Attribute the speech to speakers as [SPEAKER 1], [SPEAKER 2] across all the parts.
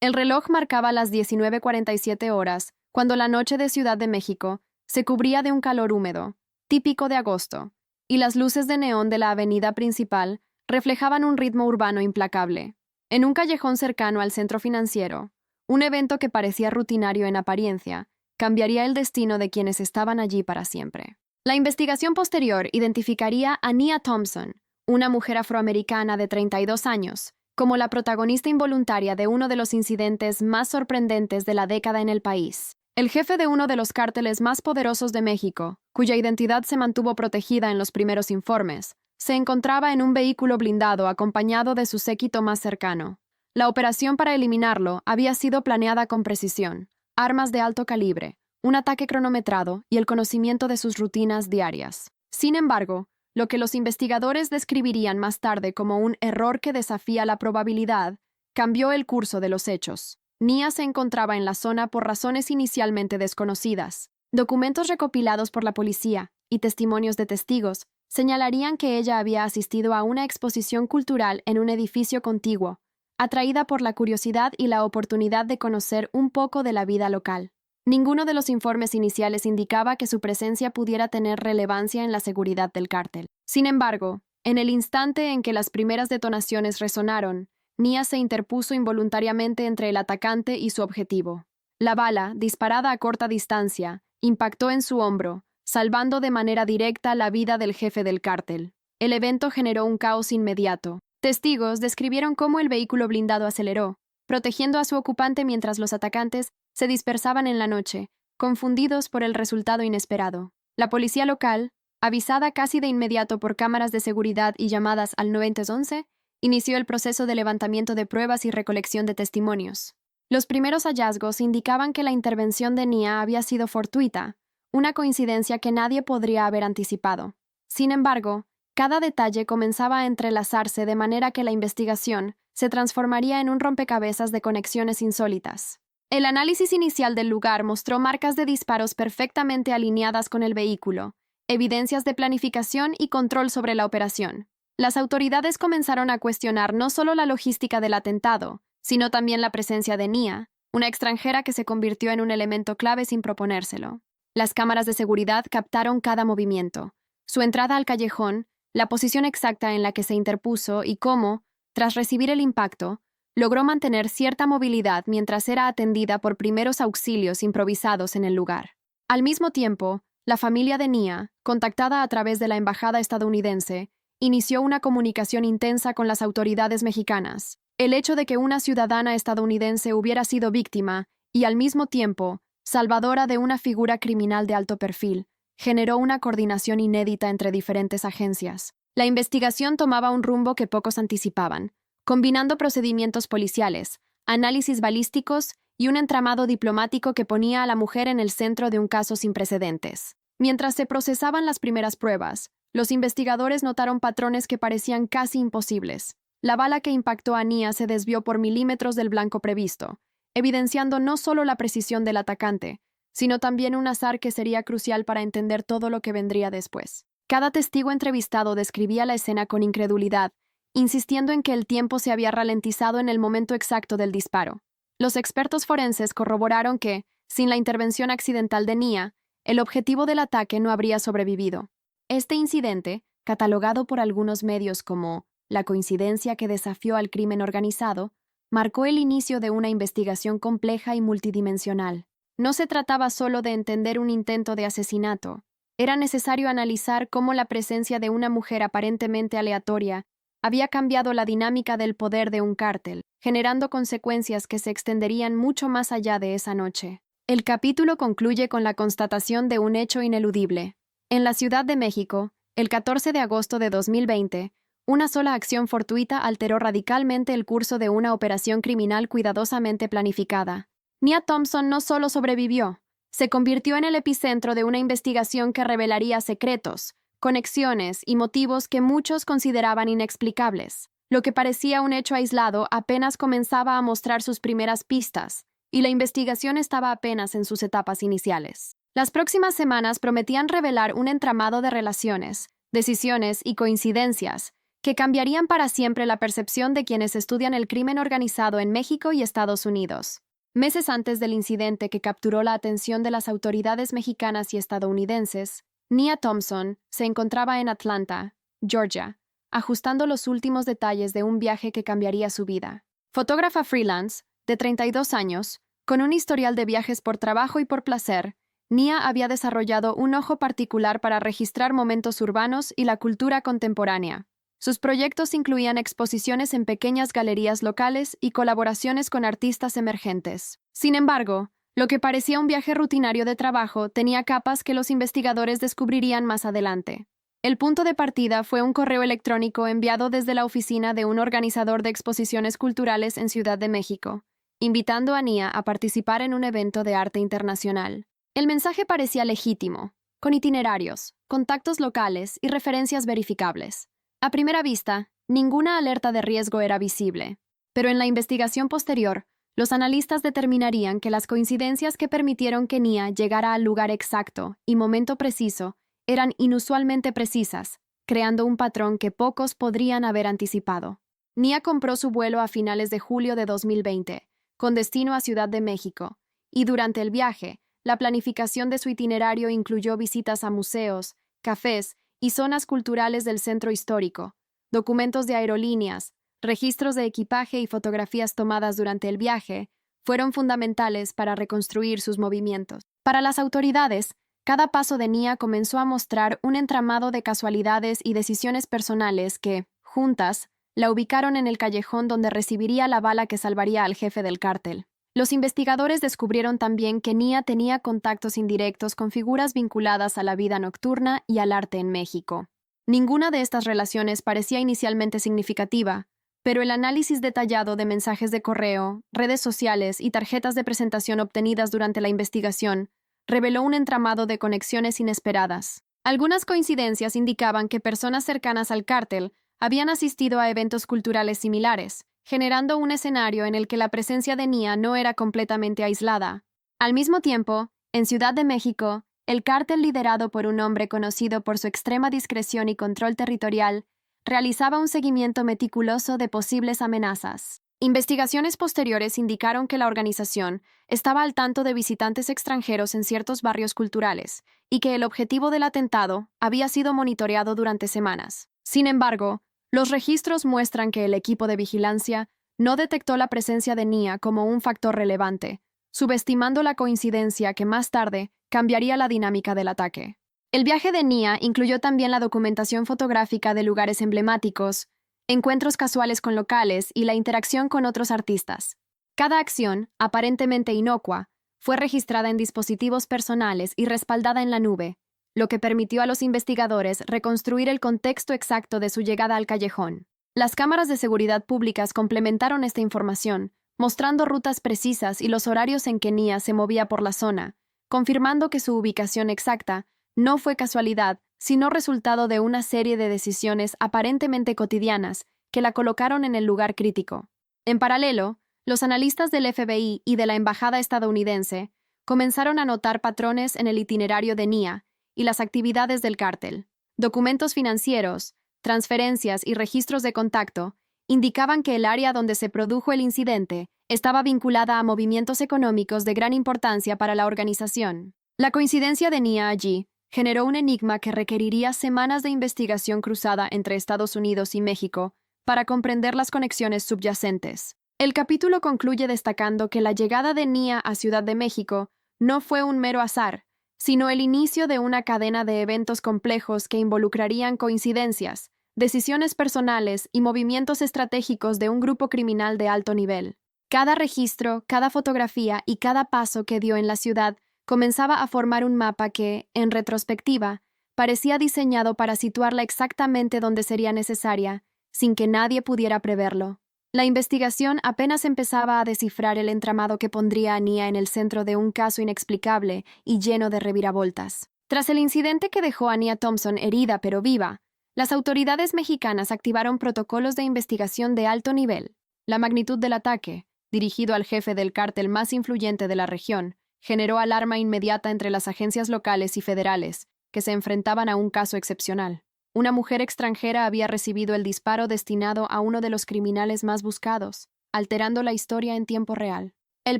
[SPEAKER 1] El reloj marcaba las 19:47 horas, cuando la noche de Ciudad de México se cubría de un calor húmedo, típico de agosto, y las luces de neón de la avenida principal reflejaban un ritmo urbano implacable. En un callejón cercano al centro financiero, un evento que parecía rutinario en apariencia cambiaría el destino de quienes estaban allí para siempre. La investigación posterior identificaría a Nia Thompson, una mujer afroamericana de 32 años, como la protagonista involuntaria de uno de los incidentes más sorprendentes de la década en el país. El jefe de uno de los cárteles más poderosos de México, cuya identidad se mantuvo protegida en los primeros informes, se encontraba en un vehículo blindado acompañado de su séquito más cercano. La operación para eliminarlo había sido planeada con precisión, armas de alto calibre, un ataque cronometrado y el conocimiento de sus rutinas diarias. Sin embargo, lo que los investigadores describirían más tarde como un error que desafía la probabilidad, cambió el curso de los hechos. Nia se encontraba en la zona por razones inicialmente desconocidas. Documentos recopilados por la policía y testimonios de testigos señalarían que ella había asistido a una exposición cultural en un edificio contiguo, atraída por la curiosidad y la oportunidad de conocer un poco de la vida local. Ninguno de los informes iniciales indicaba que su presencia pudiera tener relevancia en la seguridad del cártel. Sin embargo, en el instante en que las primeras detonaciones resonaron, Nia se interpuso involuntariamente entre el atacante y su objetivo. La bala, disparada a corta distancia, impactó en su hombro, salvando de manera directa la vida del jefe del cártel. El evento generó un caos inmediato. Testigos describieron cómo el vehículo blindado aceleró, protegiendo a su ocupante mientras los atacantes se dispersaban en la noche, confundidos por el resultado inesperado. La policía local, avisada casi de inmediato por cámaras de seguridad y llamadas al 911, inició el proceso de levantamiento de pruebas y recolección de testimonios. Los primeros hallazgos indicaban que la intervención de Nia había sido fortuita, una coincidencia que nadie podría haber anticipado. Sin embargo, cada detalle comenzaba a entrelazarse de manera que la investigación se transformaría en un rompecabezas de conexiones insólitas. El análisis inicial del lugar mostró marcas de disparos perfectamente alineadas con el vehículo, evidencias de planificación y control sobre la operación. Las autoridades comenzaron a cuestionar no solo la logística del atentado, sino también la presencia de Nia, una extranjera que se convirtió en un elemento clave sin proponérselo. Las cámaras de seguridad captaron cada movimiento, su entrada al callejón, la posición exacta en la que se interpuso y cómo, tras recibir el impacto, logró mantener cierta movilidad mientras era atendida por primeros auxilios improvisados en el lugar. Al mismo tiempo, la familia de Nia, contactada a través de la embajada estadounidense, inició una comunicación intensa con las autoridades mexicanas. El hecho de que una ciudadana estadounidense hubiera sido víctima y, al mismo tiempo, salvadora de una figura criminal de alto perfil, generó una coordinación inédita entre diferentes agencias. La investigación tomaba un rumbo que pocos anticipaban, combinando procedimientos policiales, análisis balísticos y un entramado diplomático que ponía a la mujer en el centro de un caso sin precedentes. Mientras se procesaban las primeras pruebas, los investigadores notaron patrones que parecían casi imposibles. La bala que impactó a Nia se desvió por milímetros del blanco previsto, evidenciando no solo la precisión del atacante, sino también un azar que sería crucial para entender todo lo que vendría después. Cada testigo entrevistado describía la escena con incredulidad, insistiendo en que el tiempo se había ralentizado en el momento exacto del disparo. Los expertos forenses corroboraron que, sin la intervención accidental de Nia, el objetivo del ataque no habría sobrevivido. Este incidente, catalogado por algunos medios como la coincidencia que desafió al crimen organizado, marcó el inicio de una investigación compleja y multidimensional. No se trataba solo de entender un intento de asesinato. Era necesario analizar cómo la presencia de una mujer aparentemente aleatoria había cambiado la dinámica del poder de un cártel, generando consecuencias que se extenderían mucho más allá de esa noche. El capítulo concluye con la constatación de un hecho ineludible. En la Ciudad de México, el 14 de agosto de 2020, una sola acción fortuita alteró radicalmente el curso de una operación criminal cuidadosamente planificada. Nia Thompson no solo sobrevivió, se convirtió en el epicentro de una investigación que revelaría secretos, conexiones y motivos que muchos consideraban inexplicables. Lo que parecía un hecho aislado apenas comenzaba a mostrar sus primeras pistas, y la investigación estaba apenas en sus etapas iniciales. Las próximas semanas prometían revelar un entramado de relaciones, decisiones y coincidencias que cambiarían para siempre la percepción de quienes estudian el crimen organizado en México y Estados Unidos. Meses antes del incidente que capturó la atención de las autoridades mexicanas y estadounidenses, Nia Thompson se encontraba en Atlanta, Georgia, ajustando los últimos detalles de un viaje que cambiaría su vida. Fotógrafa freelance, de 32 años, con un historial de viajes por trabajo y por placer, Nia había desarrollado un ojo particular para registrar momentos urbanos y la cultura contemporánea. Sus proyectos incluían exposiciones en pequeñas galerías locales y colaboraciones con artistas emergentes. Sin embargo, lo que parecía un viaje rutinario de trabajo tenía capas que los investigadores descubrirían más adelante. El punto de partida fue un correo electrónico enviado desde la oficina de un organizador de exposiciones culturales en Ciudad de México, invitando a Nia a participar en un evento de arte internacional. El mensaje parecía legítimo, con itinerarios, contactos locales y referencias verificables. A primera vista, ninguna alerta de riesgo era visible, pero en la investigación posterior, los analistas determinarían que las coincidencias que permitieron que Nia llegara al lugar exacto y momento preciso eran inusualmente precisas, creando un patrón que pocos podrían haber anticipado. Nia compró su vuelo a finales de julio de 2020, con destino a Ciudad de México, y durante el viaje, la planificación de su itinerario incluyó visitas a museos, cafés y zonas culturales del centro histórico, documentos de aerolíneas, registros de equipaje y fotografías tomadas durante el viaje fueron fundamentales para reconstruir sus movimientos. Para las autoridades, cada paso de Nia comenzó a mostrar un entramado de casualidades y decisiones personales que, juntas, la ubicaron en el callejón donde recibiría la bala que salvaría al jefe del cártel. Los investigadores descubrieron también que Nia tenía contactos indirectos con figuras vinculadas a la vida nocturna y al arte en México. Ninguna de estas relaciones parecía inicialmente significativa, pero el análisis detallado de mensajes de correo, redes sociales y tarjetas de presentación obtenidas durante la investigación reveló un entramado de conexiones inesperadas. Algunas coincidencias indicaban que personas cercanas al cártel habían asistido a eventos culturales similares, generando un escenario en el que la presencia de Nia no era completamente aislada. Al mismo tiempo, en Ciudad de México, el cártel liderado por un hombre conocido por su extrema discreción y control territorial realizaba un seguimiento meticuloso de posibles amenazas. Investigaciones posteriores indicaron que la organización estaba al tanto de visitantes extranjeros en ciertos barrios culturales y que el objetivo del atentado había sido monitoreado durante semanas. Sin embargo, los registros muestran que el equipo de vigilancia no detectó la presencia de Nia como un factor relevante, subestimando la coincidencia que más tarde cambiaría la dinámica del ataque. El viaje de Nia incluyó también la documentación fotográfica de lugares emblemáticos, encuentros casuales con locales y la interacción con otros artistas. Cada acción, aparentemente inocua, fue registrada en dispositivos personales y respaldada en la nube, lo que permitió a los investigadores reconstruir el contexto exacto de su llegada al callejón. Las cámaras de seguridad públicas complementaron esta información, mostrando rutas precisas y los horarios en que Nia se movía por la zona, confirmando que su ubicación exacta no fue casualidad, sino resultado de una serie de decisiones aparentemente cotidianas que la colocaron en el lugar crítico. En paralelo, los analistas del FBI y de la Embajada estadounidense comenzaron a notar patrones en el itinerario de Nia y las actividades del cártel. Documentos financieros, transferencias y registros de contacto indicaban que el área donde se produjo el incidente estaba vinculada a movimientos económicos de gran importancia para la organización. La coincidencia de Nia allí generó un enigma que requeriría semanas de investigación cruzada entre Estados Unidos y México para comprender las conexiones subyacentes. El capítulo concluye destacando que la llegada de Nia a Ciudad de México no fue un mero azar, sino el inicio de una cadena de eventos complejos que involucrarían coincidencias, decisiones personales y movimientos estratégicos de un grupo criminal de alto nivel. Cada registro, cada fotografía y cada paso que dio en la ciudad comenzaba a formar un mapa que, en retrospectiva, parecía diseñado para situarla exactamente donde sería necesaria, sin que nadie pudiera preverlo. La investigación apenas empezaba a descifrar el entramado que pondría a Nia en el centro de un caso inexplicable y lleno de reviravoltas. Tras el incidente que dejó a Nia Thompson herida pero viva, las autoridades mexicanas activaron protocolos de investigación de alto nivel. La magnitud del ataque, dirigido al jefe del cártel más influyente de la región, generó alarma inmediata entre las agencias locales y federales, que se enfrentaban a un caso excepcional. Una mujer extranjera había recibido el disparo destinado a uno de los criminales más buscados, alterando la historia en tiempo real. El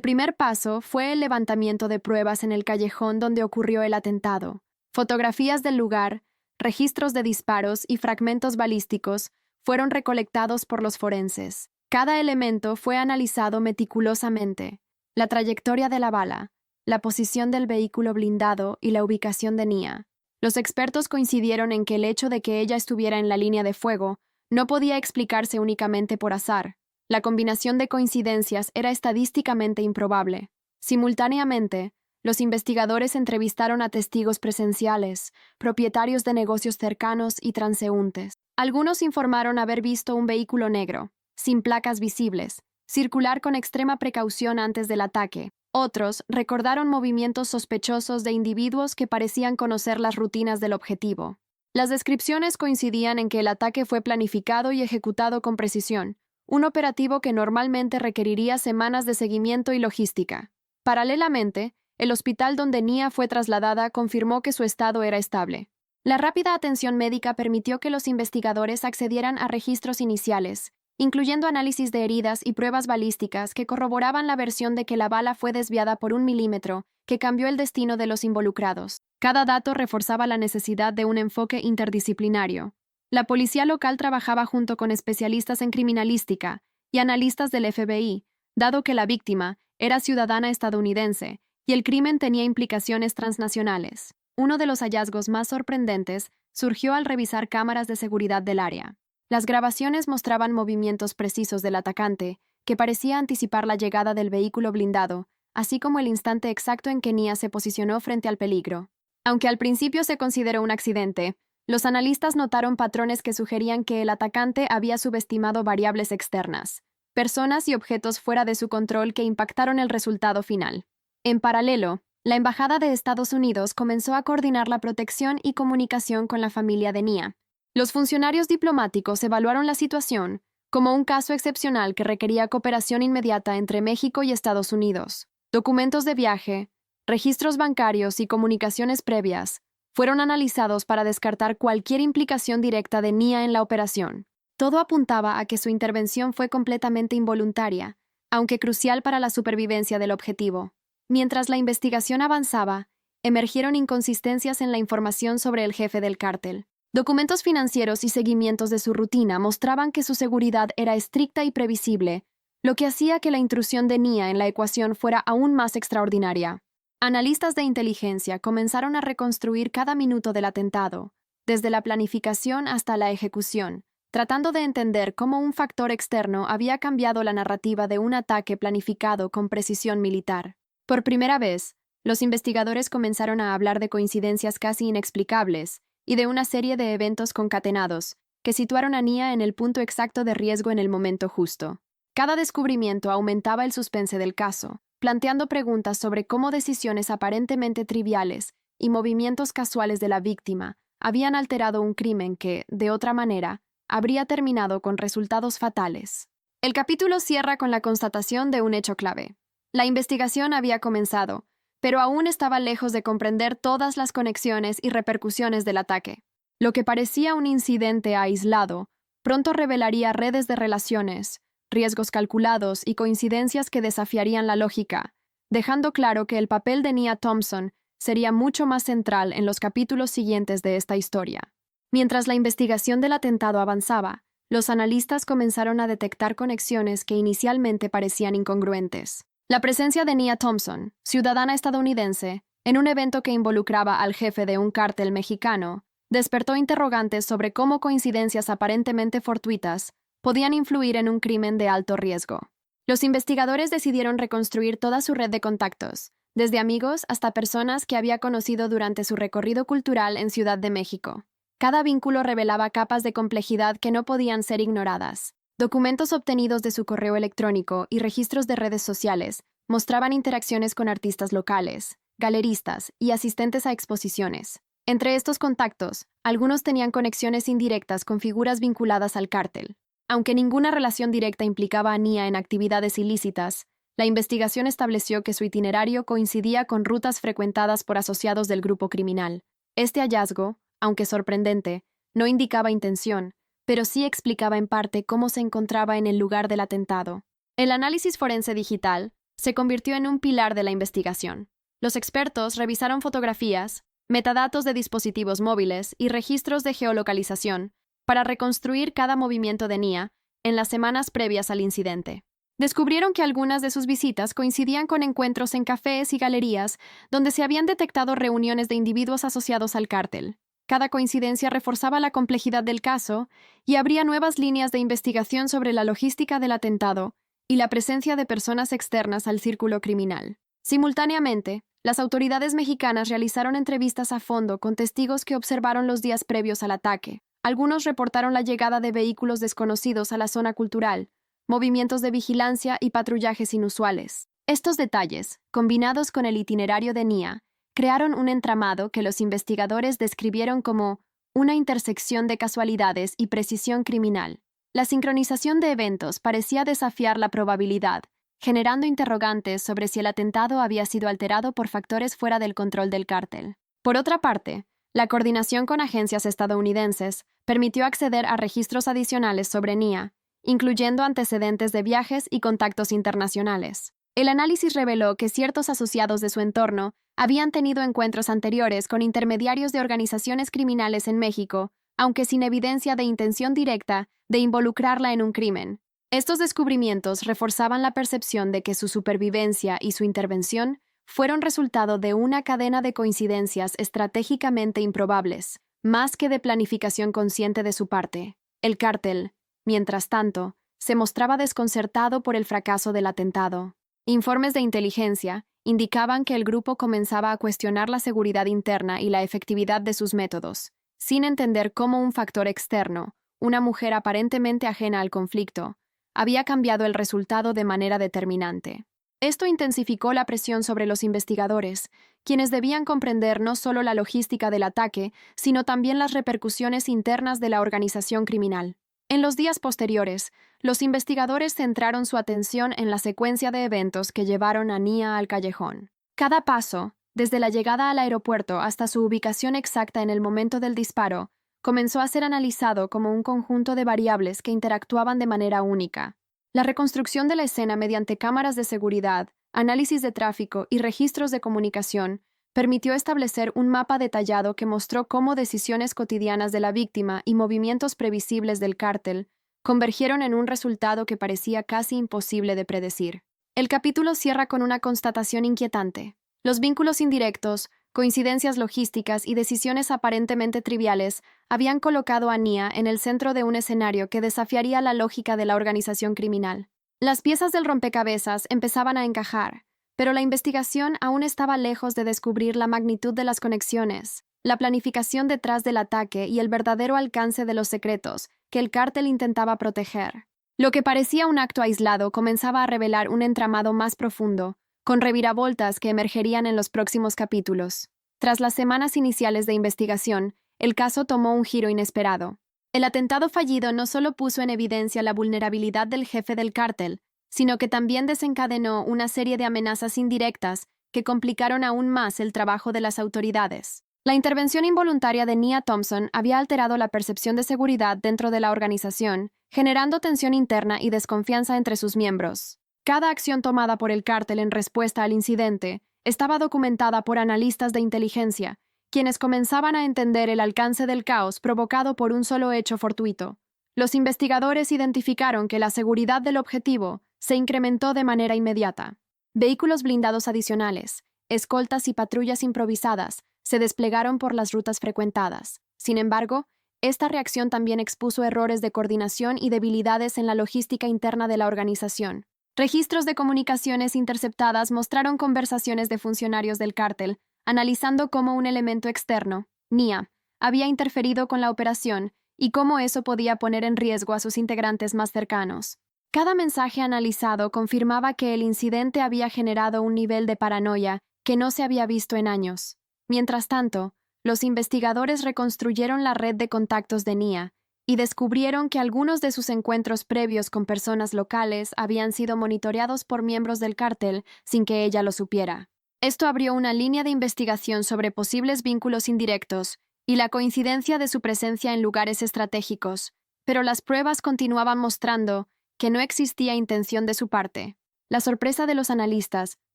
[SPEAKER 1] primer paso fue el levantamiento de pruebas en el callejón donde ocurrió el atentado. Fotografías del lugar, registros de disparos y fragmentos balísticos fueron recolectados por los forenses. Cada elemento fue analizado meticulosamente. La trayectoria de la bala, la posición del vehículo blindado y la ubicación de Nia. Los expertos coincidieron en que el hecho de que ella estuviera en la línea de fuego no podía explicarse únicamente por azar. La combinación de coincidencias era estadísticamente improbable. Simultáneamente, los investigadores entrevistaron a testigos presenciales, propietarios de negocios cercanos y transeúntes. Algunos informaron haber visto un vehículo negro, sin placas visibles, circular con extrema precaución antes del ataque. Otros recordaron movimientos sospechosos de individuos que parecían conocer las rutinas del objetivo. Las descripciones coincidían en que el ataque fue planificado y ejecutado con precisión, un operativo que normalmente requeriría semanas de seguimiento y logística. Paralelamente, el hospital donde Nia fue trasladada confirmó que su estado era estable. La rápida atención médica permitió que los investigadores accedieran a registros iniciales, incluyendo análisis de heridas y pruebas balísticas que corroboraban la versión de que la bala fue desviada por 1 milímetro, que cambió el destino de los involucrados. Cada dato reforzaba la necesidad de un enfoque interdisciplinario. La policía local trabajaba junto con especialistas en criminalística y analistas del FBI, dado que la víctima era ciudadana estadounidense y el crimen tenía implicaciones transnacionales. Uno de los hallazgos más sorprendentes surgió al revisar cámaras de seguridad del área. Las grabaciones mostraban movimientos precisos del atacante, que parecía anticipar la llegada del vehículo blindado, así como el instante exacto en que Nia se posicionó frente al peligro. Aunque al principio se consideró un accidente, los analistas notaron patrones que sugerían que el atacante había subestimado variables externas, personas y objetos fuera de su control que impactaron el resultado final. En paralelo, la Embajada de Estados Unidos comenzó a coordinar la protección y comunicación con la familia de Nia. Los funcionarios diplomáticos evaluaron la situación como un caso excepcional que requería cooperación inmediata entre México y Estados Unidos. Documentos de viaje, registros bancarios y comunicaciones previas fueron analizados para descartar cualquier implicación directa de Nia en la operación. Todo apuntaba a que su intervención fue completamente involuntaria, aunque crucial para la supervivencia del objetivo. Mientras la investigación avanzaba, emergieron inconsistencias en la información sobre el jefe del cártel. Documentos financieros y seguimientos de su rutina mostraban que su seguridad era estricta y previsible, lo que hacía que la intrusión de Nia en la ecuación fuera aún más extraordinaria. Analistas de inteligencia comenzaron a reconstruir cada minuto del atentado, desde la planificación hasta la ejecución, tratando de entender cómo un factor externo había cambiado la narrativa de un ataque planificado con precisión militar. Por primera vez, los investigadores comenzaron a hablar de coincidencias casi inexplicables y de una serie de eventos concatenados que situaron a Nia en el punto exacto de riesgo en el momento justo. Cada descubrimiento aumentaba el suspense del caso, planteando preguntas sobre cómo decisiones aparentemente triviales y movimientos casuales de la víctima habían alterado un crimen que, de otra manera, habría terminado con resultados fatales. El capítulo cierra con la constatación de un hecho clave. La investigación había comenzado, pero aún estaba lejos de comprender todas las conexiones y repercusiones del ataque. Lo que parecía un incidente aislado, pronto revelaría redes de relaciones, riesgos calculados y coincidencias que desafiarían la lógica, dejando claro que el papel de Nia Thompson sería mucho más central en los capítulos siguientes de esta historia. Mientras la investigación del atentado avanzaba, los analistas comenzaron a detectar conexiones que inicialmente parecían incongruentes. La presencia de Nia Thompson, ciudadana estadounidense, en un evento que involucraba al jefe de un cártel mexicano, despertó interrogantes sobre cómo coincidencias aparentemente fortuitas podían influir en un crimen de alto riesgo. Los investigadores decidieron reconstruir toda su red de contactos, desde amigos hasta personas que había conocido durante su recorrido cultural en Ciudad de México. Cada vínculo revelaba capas de complejidad que no podían ser ignoradas. Documentos obtenidos de su correo electrónico y registros de redes sociales mostraban interacciones con artistas locales, galeristas y asistentes a exposiciones. Entre estos contactos, algunos tenían conexiones indirectas con figuras vinculadas al cártel. Aunque ninguna relación directa implicaba a Nia en actividades ilícitas, la investigación estableció que su itinerario coincidía con rutas frecuentadas por asociados del grupo criminal. Este hallazgo, aunque sorprendente, No indicaba intención, pero sí explicaba en parte cómo se encontraba en el lugar del atentado. El análisis forense digital se convirtió en un pilar de la investigación. Los expertos revisaron fotografías, metadatos de dispositivos móviles y registros de geolocalización para reconstruir cada movimiento de Nia en las semanas previas al incidente. Descubrieron que algunas de sus visitas coincidían con encuentros en cafés y galerías donde se habían detectado reuniones de individuos asociados al cártel. Cada coincidencia reforzaba la complejidad del caso y abría nuevas líneas de investigación sobre la logística del atentado y la presencia de personas externas al círculo criminal. Simultáneamente, las autoridades mexicanas realizaron entrevistas a fondo con testigos que observaron los días previos al ataque. Algunos reportaron la llegada de vehículos desconocidos a la zona cultural, movimientos de vigilancia y patrullajes inusuales. Estos detalles, combinados con el itinerario de Nia, crearon un entramado que los investigadores describieron como una intersección de casualidades y precisión criminal. La sincronización de eventos parecía desafiar la probabilidad, generando interrogantes sobre si el atentado había sido alterado por factores fuera del control del cártel. Por otra parte, la coordinación con agencias estadounidenses permitió acceder a registros adicionales sobre Nia, incluyendo antecedentes de viajes y contactos internacionales. El análisis reveló que ciertos asociados de su entorno habían tenido encuentros anteriores con intermediarios de organizaciones criminales en México, aunque sin evidencia de intención directa de involucrarla en un crimen. Estos descubrimientos reforzaban la percepción de que su supervivencia y su intervención fueron resultado de una cadena de coincidencias estratégicamente improbables, más que de planificación consciente de su parte. El cártel, mientras tanto, se mostraba desconcertado por el fracaso del atentado. Informes de inteligencia indicaban que el grupo comenzaba a cuestionar la seguridad interna y la efectividad de sus métodos, sin entender cómo un factor externo, una mujer aparentemente ajena al conflicto, había cambiado el resultado de manera determinante. Esto intensificó la presión sobre los investigadores, quienes debían comprender no solo la logística del ataque, sino también las repercusiones internas de la organización criminal. En los días posteriores, los investigadores centraron su atención en la secuencia de eventos que llevaron a Nia al callejón. Cada paso, desde la llegada al aeropuerto hasta su ubicación exacta en el momento del disparo, comenzó a ser analizado como un conjunto de variables que interactuaban de manera única. La reconstrucción de la escena mediante cámaras de seguridad, análisis de tráfico y registros de comunicación permitió establecer un mapa detallado que mostró cómo decisiones cotidianas de la víctima y movimientos previsibles del cártel convergieron en un resultado que parecía casi imposible de predecir. El capítulo cierra con una constatación inquietante. Los vínculos indirectos, coincidencias logísticas y decisiones aparentemente triviales habían colocado a Nia en el centro de un escenario que desafiaría la lógica de la organización criminal. Las piezas del rompecabezas empezaban a encajar, pero la investigación aún estaba lejos de descubrir la magnitud de las conexiones, la planificación detrás del ataque y el verdadero alcance de los secretos que el cártel intentaba proteger. Lo que parecía un acto aislado comenzaba a revelar un entramado más profundo, con reviravoltas que emergerían en los próximos capítulos. Tras las semanas iniciales de investigación, el caso tomó un giro inesperado. El atentado fallido no solo puso en evidencia la vulnerabilidad del jefe del cártel, sino que también desencadenó una serie de amenazas indirectas que complicaron aún más el trabajo de las autoridades. La intervención involuntaria de Nia Thompson había alterado la percepción de seguridad dentro de la organización, generando tensión interna y desconfianza entre sus miembros. Cada acción tomada por el cártel en respuesta al incidente estaba documentada por analistas de inteligencia, quienes comenzaban a entender el alcance del caos provocado por un solo hecho fortuito. Los investigadores identificaron que la seguridad del objetivo se incrementó de manera inmediata. Vehículos blindados adicionales, escoltas y patrullas improvisadas se desplegaron por las rutas frecuentadas. Sin embargo, esta reacción también expuso errores de coordinación y debilidades en la logística interna de la organización. Registros de comunicaciones interceptadas mostraron conversaciones de funcionarios del cártel, analizando cómo un elemento externo, Nia, había interferido con la operación y cómo eso podía poner en riesgo a sus integrantes más cercanos. Cada mensaje analizado confirmaba que el incidente había generado un nivel de paranoia que no se había visto en años. Mientras tanto, los investigadores reconstruyeron la red de contactos de Nia y descubrieron que algunos de sus encuentros previos con personas locales habían sido monitoreados por miembros del cártel sin que ella lo supiera. Esto abrió una línea de investigación sobre posibles vínculos indirectos y la coincidencia de su presencia en lugares estratégicos, pero las pruebas continuaban mostrando que no existía intención de su parte. La sorpresa de los analistas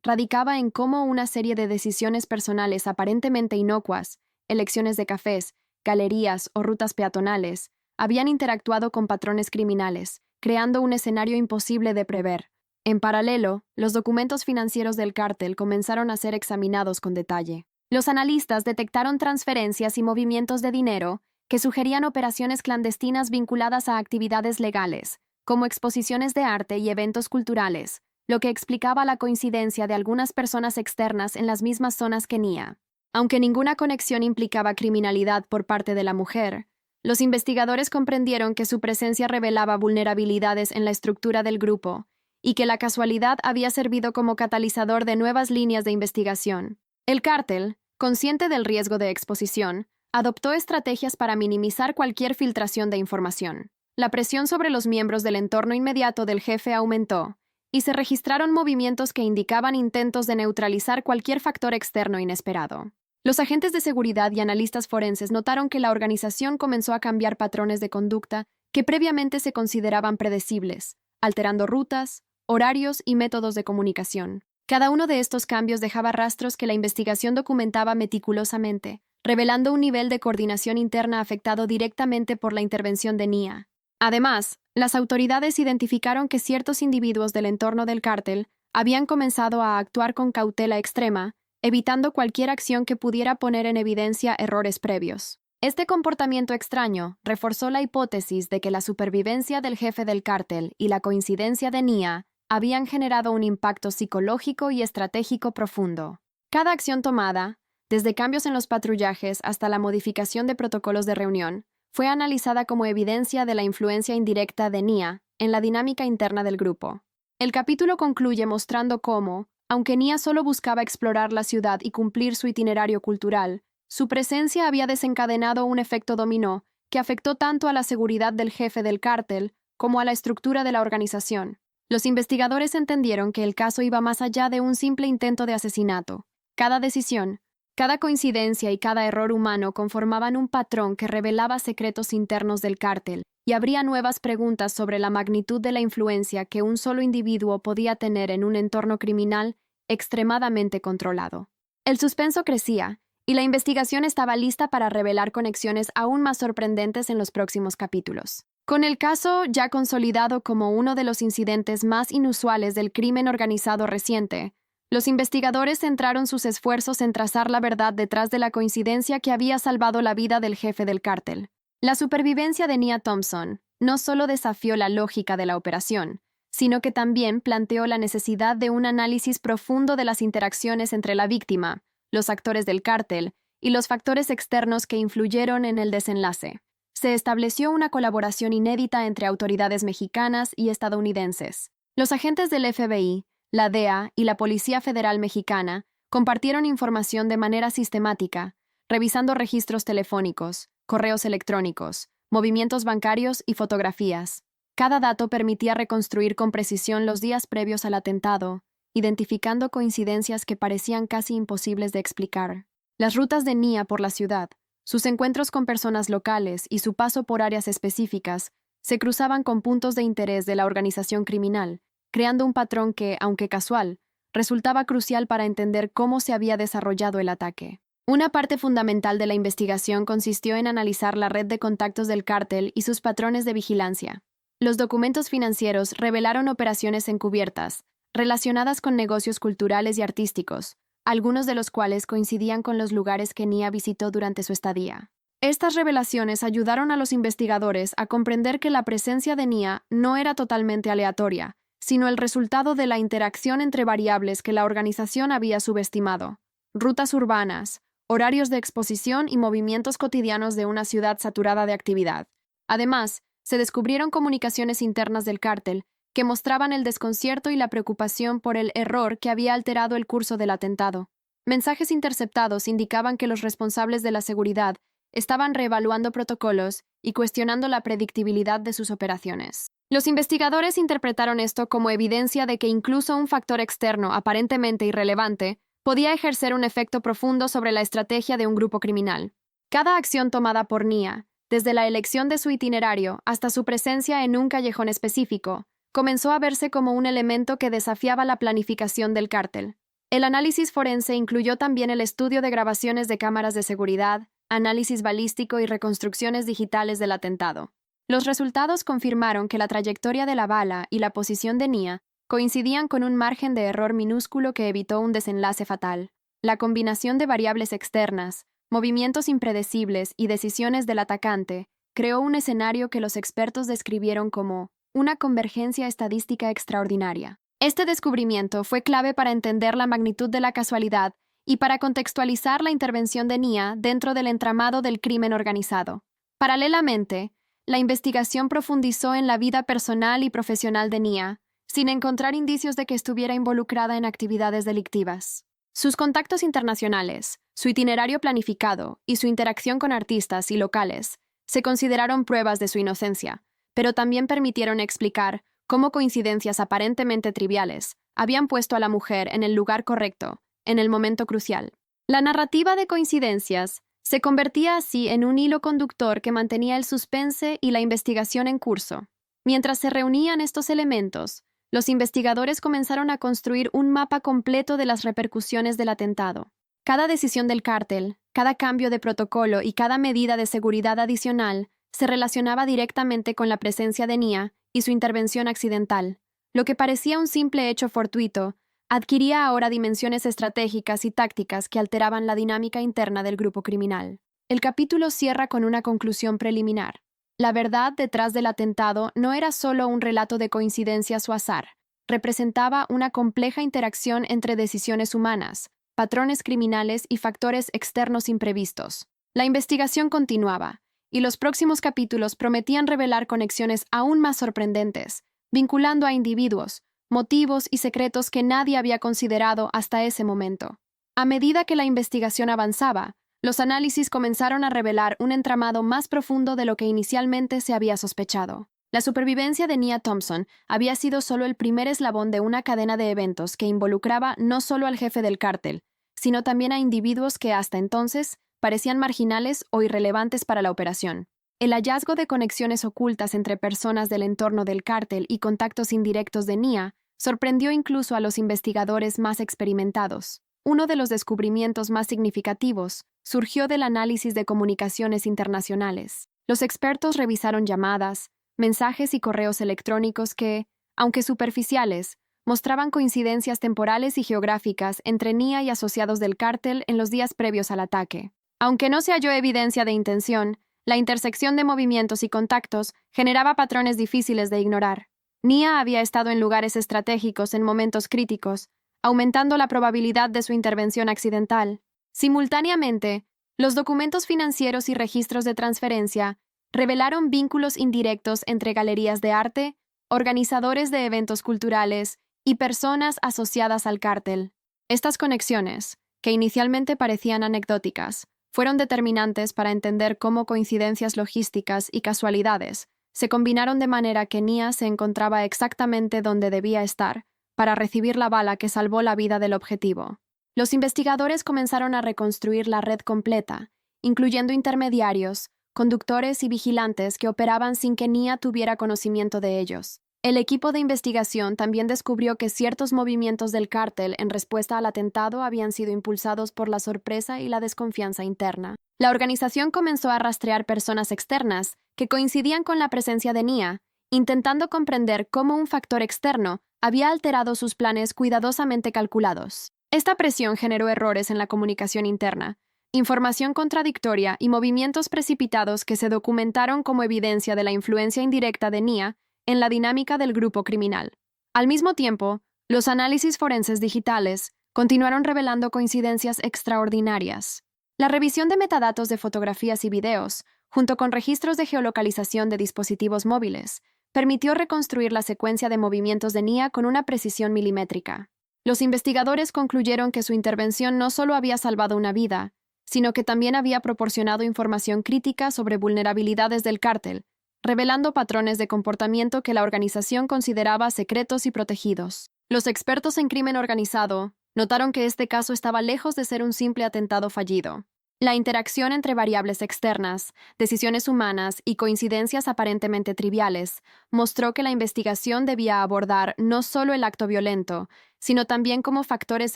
[SPEAKER 1] radicaba en cómo una serie de decisiones personales aparentemente inocuas, elecciones de cafés, galerías o rutas peatonales, habían interactuado con patrones criminales, creando un escenario imposible de prever. En paralelo, los documentos financieros del cártel comenzaron a ser examinados con detalle. Los analistas detectaron transferencias y movimientos de dinero que sugerían operaciones clandestinas vinculadas a actividades legales, como exposiciones de arte y eventos culturales, lo que explicaba la coincidencia de algunas personas externas en las mismas zonas que Nia. Aunque ninguna conexión implicaba criminalidad por parte de la mujer, los investigadores comprendieron que su presencia revelaba vulnerabilidades en la estructura del grupo y que la casualidad había servido como catalizador de nuevas líneas de investigación. El cártel, consciente del riesgo de exposición, adoptó estrategias para minimizar cualquier filtración de información. La presión sobre los miembros del entorno inmediato del jefe aumentó, y se registraron movimientos que indicaban intentos de neutralizar cualquier factor externo inesperado. Los agentes de seguridad y analistas forenses notaron que la organización comenzó a cambiar patrones de conducta que previamente se consideraban predecibles, alterando rutas, horarios y métodos de comunicación. Cada uno de estos cambios dejaba rastros que la investigación documentaba meticulosamente, revelando un nivel de coordinación interna afectado directamente por la intervención de Nia. Además, las autoridades identificaron que ciertos individuos del entorno del cártel habían comenzado a actuar con cautela extrema, evitando cualquier acción que pudiera poner en evidencia errores previos. Este comportamiento extraño reforzó la hipótesis de que la supervivencia del jefe del cártel y la coincidencia de Nia habían generado un impacto psicológico y estratégico profundo. Cada acción tomada, desde cambios en los patrullajes hasta la modificación de protocolos de reunión, fue analizada como evidencia de la influencia indirecta de Nia en la dinámica interna del grupo. El capítulo concluye mostrando cómo, aunque Nia solo buscaba explorar la ciudad y cumplir su itinerario cultural, su presencia había desencadenado un efecto dominó que afectó tanto a la seguridad del jefe del cártel como a la estructura de la organización. Los investigadores entendieron que el caso iba más allá de un simple intento de asesinato. Cada decisión, cada coincidencia y cada error humano conformaban un patrón que revelaba secretos internos del cártel y abría nuevas preguntas sobre la magnitud de la influencia que un solo individuo podía tener en un entorno criminal extremadamente controlado. El suspenso crecía, y la investigación estaba lista para revelar conexiones aún más sorprendentes en los próximos capítulos. Con el caso ya consolidado como uno de los incidentes más inusuales del crimen organizado reciente, los investigadores centraron sus esfuerzos en trazar la verdad detrás de la coincidencia que había salvado la vida del jefe del cártel. La supervivencia de Nia Thompson no solo desafió la lógica de la operación, sino que también planteó la necesidad de un análisis profundo de las interacciones entre la víctima, los actores del cártel y los factores externos que influyeron en el desenlace. Se estableció una colaboración inédita entre autoridades mexicanas y estadounidenses. Los agentes del FBI, la DEA y la Policía Federal Mexicana compartieron información de manera sistemática, revisando registros telefónicos, correos electrónicos, movimientos bancarios y fotografías. Cada dato permitía reconstruir con precisión los días previos al atentado, identificando coincidencias que parecían casi imposibles de explicar. Las rutas de Nia por la ciudad, sus encuentros con personas locales y su paso por áreas específicas se cruzaban con puntos de interés de la organización criminal, creando un patrón que, aunque casual, resultaba crucial para entender cómo se había desarrollado el ataque. Una parte fundamental de la investigación consistió en analizar la red de contactos del cártel y sus patrones de vigilancia. Los documentos financieros revelaron operaciones encubiertas, relacionadas con negocios culturales y artísticos, algunos de los cuales coincidían con los lugares que Nia visitó durante su estadía. Estas revelaciones ayudaron a los investigadores a comprender que la presencia de Nia no era totalmente aleatoria, sino el resultado de la interacción entre variables que la organización había subestimado: rutas urbanas, horarios de exposición y movimientos cotidianos de una ciudad saturada de actividad. Además, se descubrieron comunicaciones internas del cártel que mostraban el desconcierto y la preocupación por el error que había alterado el curso del atentado. Mensajes interceptados indicaban que los responsables de la seguridad estaban reevaluando protocolos y cuestionando la predictibilidad de sus operaciones. Los investigadores interpretaron esto como evidencia de que incluso un factor externo aparentemente irrelevante podía ejercer un efecto profundo sobre la estrategia de un grupo criminal. Cada acción tomada por Nia, desde la elección de su itinerario hasta su presencia en un callejón específico, comenzó a verse como un elemento que desafiaba la planificación del cártel. El análisis forense incluyó también el estudio de grabaciones de cámaras de seguridad, análisis balístico y reconstrucciones digitales del atentado. Los resultados confirmaron que la trayectoria de la bala y la posición de Nia coincidían con un margen de error minúsculo que evitó un desenlace fatal. La combinación de variables externas, movimientos impredecibles y decisiones del atacante creó un escenario que los expertos describieron como una convergencia estadística extraordinaria. Este descubrimiento fue clave para entender la magnitud de la casualidad y para contextualizar la intervención de Nia dentro del entramado del crimen organizado. Paralelamente, la investigación profundizó en la vida personal y profesional de Nia, sin encontrar indicios de que estuviera involucrada en actividades delictivas. Sus contactos internacionales, su itinerario planificado y su interacción con artistas y locales se consideraron pruebas de su inocencia, pero también permitieron explicar cómo coincidencias aparentemente triviales habían puesto a la mujer en el lugar correcto, en el momento crucial. La narrativa de coincidencias se convertía así en un hilo conductor que mantenía el suspense y la investigación en curso. Mientras se reunían estos elementos, los investigadores comenzaron a construir un mapa completo de las repercusiones del atentado. Cada decisión del cártel, cada cambio de protocolo y cada medida de seguridad adicional se relacionaba directamente con la presencia de Nia y su intervención accidental. Lo que parecía un simple hecho fortuito adquiría ahora dimensiones estratégicas y tácticas que alteraban la dinámica interna del grupo criminal. El capítulo cierra con una conclusión preliminar. La verdad detrás del atentado no era solo un relato de coincidencias o azar, representaba una compleja interacción entre decisiones humanas, patrones criminales y factores externos imprevistos. La investigación continuaba, y los próximos capítulos prometían revelar conexiones aún más sorprendentes, vinculando a individuos, motivos y secretos que nadie había considerado hasta ese momento. A medida que la investigación avanzaba, los análisis comenzaron a revelar un entramado más profundo de lo que inicialmente se había sospechado. La supervivencia de Nia Thompson había sido solo el primer eslabón de una cadena de eventos que involucraba no solo al jefe del cártel, sino también a individuos que hasta entonces parecían marginales o irrelevantes para la operación. El hallazgo de conexiones ocultas entre personas del entorno del cártel y contactos indirectos de Nia sorprendió incluso a los investigadores más experimentados. Uno de los descubrimientos más significativos surgió del análisis de comunicaciones internacionales. Los expertos revisaron llamadas, mensajes y correos electrónicos que, aunque superficiales, mostraban coincidencias temporales y geográficas entre Nia y asociados del cártel en los días previos al ataque. Aunque no se halló evidencia de intención, la intersección de movimientos y contactos generaba patrones difíciles de ignorar. Nia había estado en lugares estratégicos en momentos críticos, aumentando la probabilidad de su intervención accidental. Simultáneamente, los documentos financieros y registros de transferencia revelaron vínculos indirectos entre galerías de arte, organizadores de eventos culturales y personas asociadas al cártel. Estas conexiones, que inicialmente parecían anecdóticas, fueron determinantes para entender cómo coincidencias logísticas y casualidades se combinaron de manera que Nia se encontraba exactamente donde debía estar para recibir la bala que salvó la vida del objetivo. Los investigadores comenzaron a reconstruir la red completa, incluyendo intermediarios, conductores y vigilantes que operaban sin que Nia tuviera conocimiento de ellos. El equipo de investigación también descubrió que ciertos movimientos del cártel en respuesta al atentado habían sido impulsados por la sorpresa y la desconfianza interna. La organización comenzó a rastrear personas externas que coincidían con la presencia de Nia, intentando comprender cómo un factor externo había alterado sus planes cuidadosamente calculados. Esta presión generó errores en la comunicación interna, información contradictoria y movimientos precipitados que se documentaron como evidencia de la influencia indirecta de Nia en la dinámica del grupo criminal. Al mismo tiempo, los análisis forenses digitales continuaron revelando coincidencias extraordinarias. La revisión de metadatos de fotografías y videos, junto con registros de geolocalización de dispositivos móviles, permitió reconstruir la secuencia de movimientos de Nia con una precisión milimétrica. Los investigadores concluyeron que su intervención no solo había salvado una vida, sino que también había proporcionado información crítica sobre vulnerabilidades del cártel, revelando patrones de comportamiento que la organización consideraba secretos y protegidos. Los expertos en crimen organizado notaron que este caso estaba lejos de ser un simple atentado fallido. La interacción entre variables externas, decisiones humanas y coincidencias aparentemente triviales mostró que la investigación debía abordar no solo el acto violento, sino también cómo factores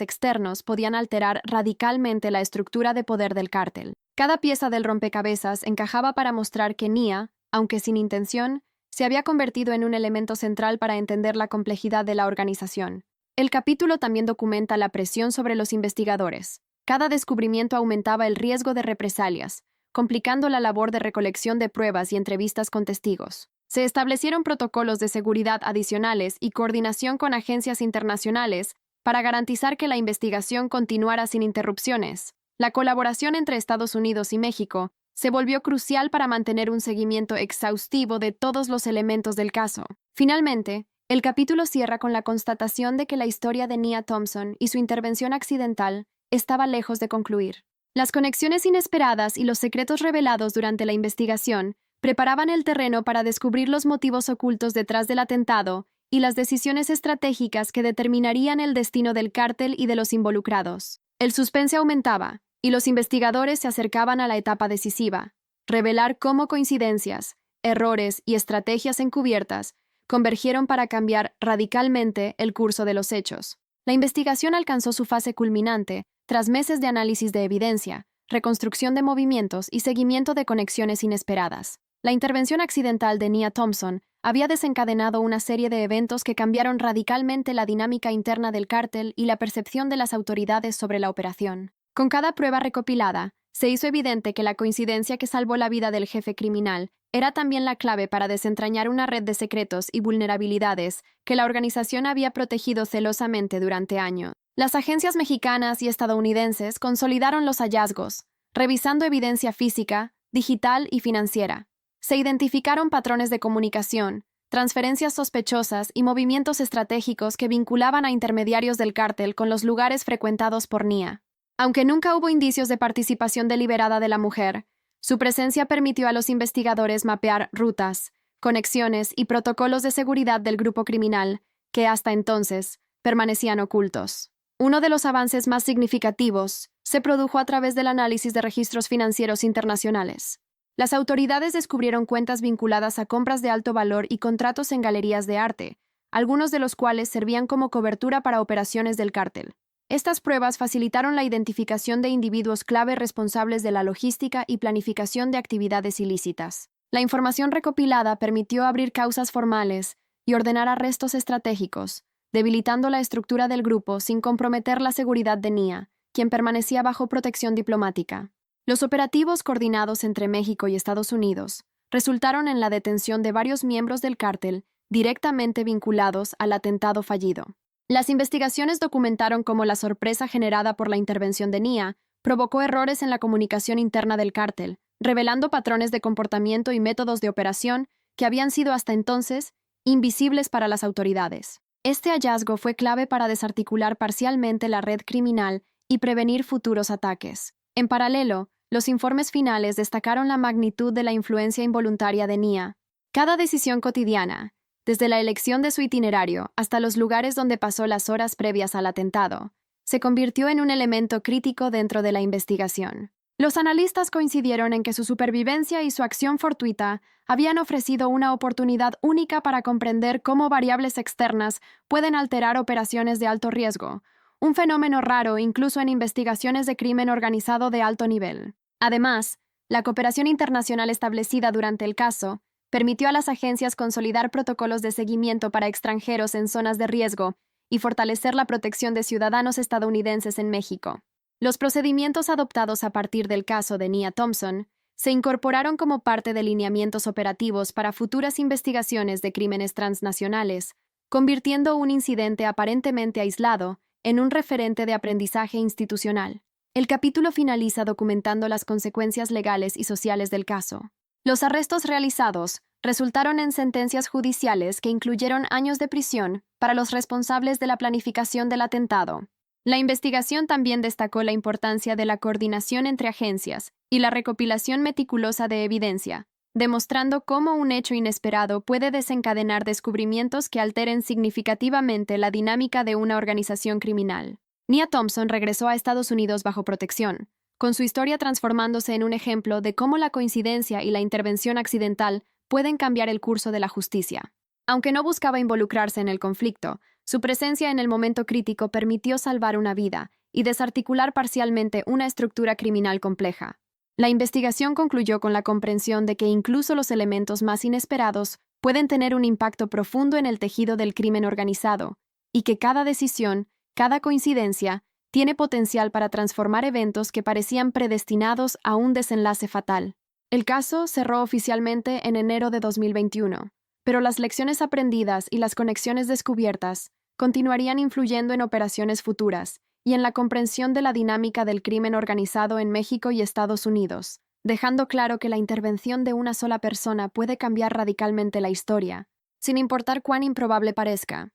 [SPEAKER 1] externos podían alterar radicalmente la estructura de poder del cártel. Cada pieza del rompecabezas encajaba para mostrar que Nia, aunque sin intención, se había convertido en un elemento central para entender la complejidad de la organización. El capítulo también documenta la presión sobre los investigadores. Cada descubrimiento aumentaba el riesgo de represalias, complicando la labor de recolección de pruebas y entrevistas con testigos. Se establecieron protocolos de seguridad adicionales y coordinación con agencias internacionales para garantizar que la investigación continuara sin interrupciones. La colaboración entre Estados Unidos y México se volvió crucial para mantener un seguimiento exhaustivo de todos los elementos del caso. Finalmente, el capítulo cierra con la constatación de que la historia de Nia Thompson y su intervención accidental estaba lejos de concluir. Las conexiones inesperadas y los secretos revelados durante la investigación preparaban el terreno para descubrir los motivos ocultos detrás del atentado y las decisiones estratégicas que determinarían el destino del cártel y de los involucrados. El suspense aumentaba, y los investigadores se acercaban a la etapa decisiva: revelar cómo coincidencias, errores y estrategias encubiertas convergieron para cambiar radicalmente el curso de los hechos. La investigación alcanzó su fase culminante tras meses de análisis de evidencia, reconstrucción de movimientos y seguimiento de conexiones inesperadas. La intervención accidental de Nia Thompson había desencadenado una serie de eventos que cambiaron radicalmente la dinámica interna del cártel y la percepción de las autoridades sobre la operación. Con cada prueba recopilada, se hizo evidente que la coincidencia que salvó la vida del jefe criminal era también la clave para desentrañar una red de secretos y vulnerabilidades que la organización había protegido celosamente durante años. Las agencias mexicanas y estadounidenses consolidaron los hallazgos, revisando evidencia física, digital y financiera. Se identificaron patrones de comunicación, transferencias sospechosas y movimientos estratégicos que vinculaban a intermediarios del cártel con los lugares frecuentados por Nia. Aunque nunca hubo indicios de participación deliberada de la mujer, su presencia permitió a los investigadores mapear rutas, conexiones y protocolos de seguridad del grupo criminal que hasta entonces permanecían ocultos. Uno de los avances más significativos se produjo a través del análisis de registros financieros internacionales. Las autoridades descubrieron cuentas vinculadas a compras de alto valor y contratos en galerías de arte, algunos de los cuales servían como cobertura para operaciones del cártel. Estas pruebas facilitaron la identificación de individuos clave responsables de la logística y planificación de actividades ilícitas. La información recopilada permitió abrir causas formales y ordenar arrestos estratégicos, debilitando la estructura del grupo sin comprometer la seguridad de Nia, quien permanecía bajo protección diplomática. Los operativos coordinados entre México y Estados Unidos resultaron en la detención de varios miembros del cártel directamente vinculados al atentado fallido. Las investigaciones documentaron cómo la sorpresa generada por la intervención de Nia provocó errores en la comunicación interna del cártel, revelando patrones de comportamiento y métodos de operación que habían sido hasta entonces invisibles para las autoridades. Este hallazgo fue clave para desarticular parcialmente la red criminal y prevenir futuros ataques. En paralelo, los informes finales destacaron la magnitud de la influencia involuntaria de Nia. Cada decisión cotidiana, desde la elección de su itinerario hasta los lugares donde pasó las horas previas al atentado, se convirtió en un elemento crítico dentro de la investigación. Los analistas coincidieron en que su supervivencia y su acción fortuita habían ofrecido una oportunidad única para comprender cómo variables externas pueden alterar operaciones de alto riesgo, un fenómeno raro incluso en investigaciones de crimen organizado de alto nivel. Además, la cooperación internacional establecida durante el caso permitió a las agencias consolidar protocolos de seguimiento para extranjeros en zonas de riesgo y fortalecer la protección de ciudadanos estadounidenses en México. Los procedimientos adoptados a partir del caso de Nia Thompson se incorporaron como parte de lineamientos operativos para futuras investigaciones de crímenes transnacionales, convirtiendo un incidente aparentemente aislado en un referente de aprendizaje institucional. El capítulo finaliza documentando las consecuencias legales y sociales del caso. Los arrestos realizados resultaron en sentencias judiciales que incluyeron años de prisión para los responsables de la planificación del atentado. La investigación también destacó la importancia de la coordinación entre agencias y la recopilación meticulosa de evidencia, demostrando cómo un hecho inesperado puede desencadenar descubrimientos que alteren significativamente la dinámica de una organización criminal. Nia Thompson regresó a Estados Unidos bajo protección, con su historia transformándose en un ejemplo de cómo la coincidencia y la intervención accidental pueden cambiar el curso de la justicia. Aunque no buscaba involucrarse en el conflicto, su presencia en el momento crítico permitió salvar una vida y desarticular parcialmente una estructura criminal compleja. La investigación concluyó con la comprensión de que incluso los elementos más inesperados pueden tener un impacto profundo en el tejido del crimen organizado, y que cada decisión, cada coincidencia, tiene potencial para transformar eventos que parecían predestinados a un desenlace fatal. El caso cerró oficialmente en enero de 2021, pero las lecciones aprendidas y las conexiones descubiertas continuarían influyendo en operaciones futuras y en la comprensión de la dinámica del crimen organizado en México y Estados Unidos, dejando claro que la intervención de una sola persona puede cambiar radicalmente la historia, sin importar cuán improbable parezca.